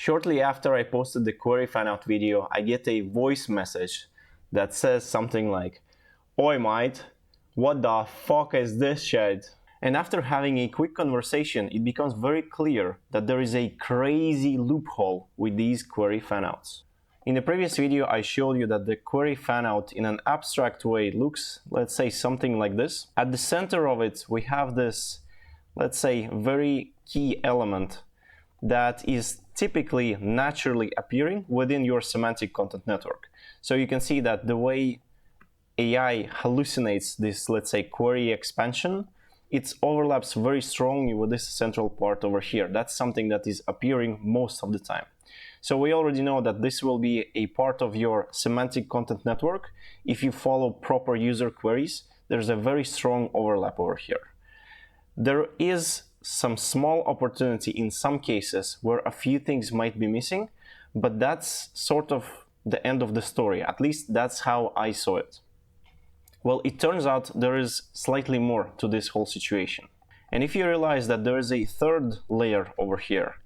Shortly after I posted the query fanout video, I get a voice message that says something like, "Oi mate, what the fuck is this shit?" And after having a quick conversation, it becomes very clear that there is a crazy loophole with these query fanouts. In the previous video, I showed you that the query fanout in an abstract way looks, let's say, something like this. At the center of it, we have this, let's say, very key element that is typically naturally appearing within your semantic content network. So you can see that the way AI hallucinates this, let's say, query expansion, it overlaps very strongly with this central part over here. That's something that is appearing most of the time. So we already know that this will be a part of your semantic content network. If you follow proper user queries, there's a very strong overlap over here. There is some small opportunity in some cases where a few things might be missing, but that's sort of the end of the story. At least that's how I saw it. Well, it turns out there is slightly more to this whole situation. And if you realize that there is a third layer over here,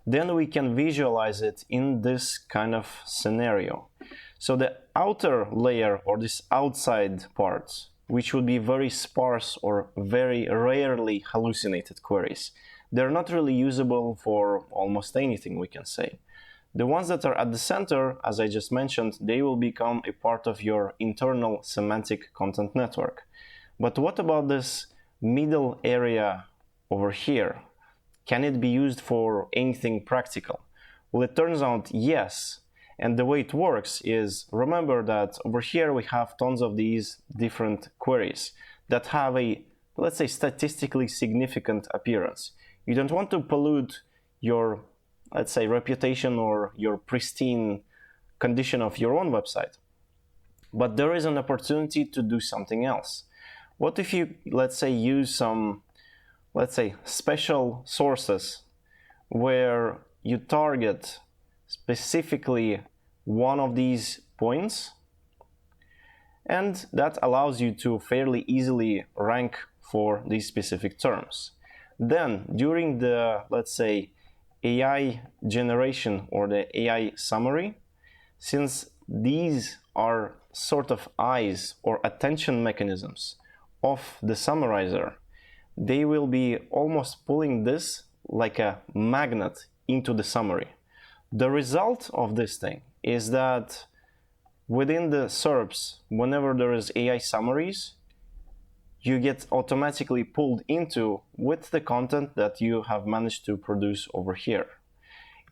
then we can visualize it in this kind of scenario. So the outer layer, or this outside part, which would be very sparse or very rarely hallucinated queries, they're not really usable for almost anything, we can say. The ones that are at the center, as I just mentioned, they will become a part of your internal semantic content network. But what about this middle area over here? Can it be used for anything practical? Well, it turns out yes. And the way it works is, remember that over here we have tons of these different queries that have a, let's say, statistically significant appearance. You don't want to pollute your, let's say, reputation or your pristine condition of your own website. But there is an opportunity to do something else. What if you, let's say, use some, let's say, special sources where you target specifically one of these points, and that allows you to fairly easily rank for these specific terms. Then during the, let's say, AI generation or the AI summary, since these are sort of eyes or attention mechanisms of the summarizer, they will be almost pulling this like a magnet into the summary. The result of this thing is that within the SERPs, whenever there is AI summaries, you get automatically pulled into with the content that you have managed to produce over here.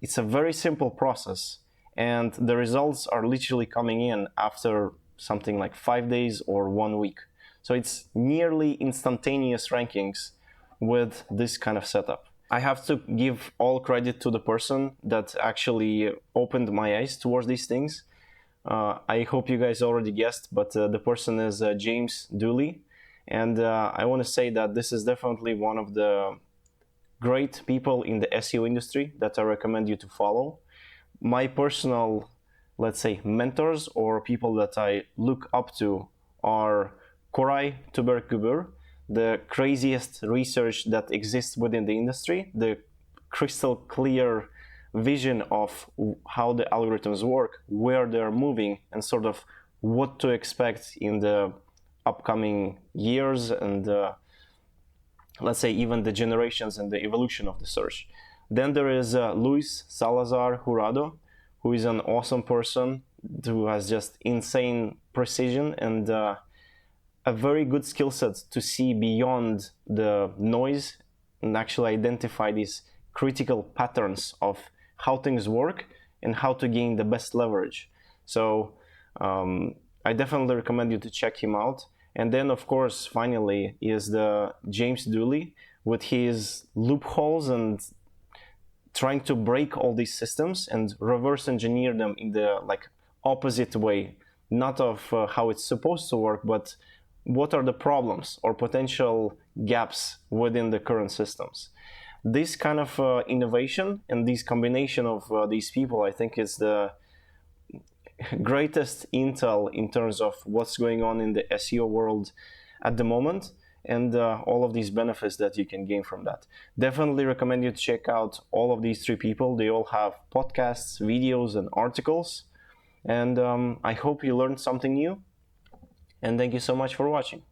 It's a very simple process, and the results are literally coming in after something like 5 days or 1 week. So it's nearly instantaneous rankings with this kind of setup. I have to give all credit to the person that actually opened my eyes towards these things. I hope you guys already guessed, but the person is James Dooley. And I want to say that this is definitely one of the great people in the SEO industry that I recommend you to follow. My personal, let's say, mentors or people that I look up to are Koray Tuberkubur, the craziest research that exists within the industry, the crystal clear vision of how the algorithms work, where they're moving, and sort of what to expect in the upcoming years and let's say even the generations and the evolution of the search. Then there is Luis Salazar Jurado, who is an awesome person who has just insane precision and a very good skill set to see beyond the noise and actually identify these critical patterns of how things work and how to gain the best leverage. So I definitely recommend you to check him out. And then, of course, finally is the James Dooley with his loopholes and trying to break all these systems and reverse engineer them in the opposite way, not of how it's supposed to work, but what are the problems or potential gaps within the current systems. This kind of innovation and this combination of these people, I think, is the greatest intel in terms of what's going on in the SEO world at the moment. and all of these benefits that you can gain from that. Definitely recommend you to check out all of these 3 people. They all have podcasts, videos, and articles. And I hope you learned something new. And thank you so much for watching.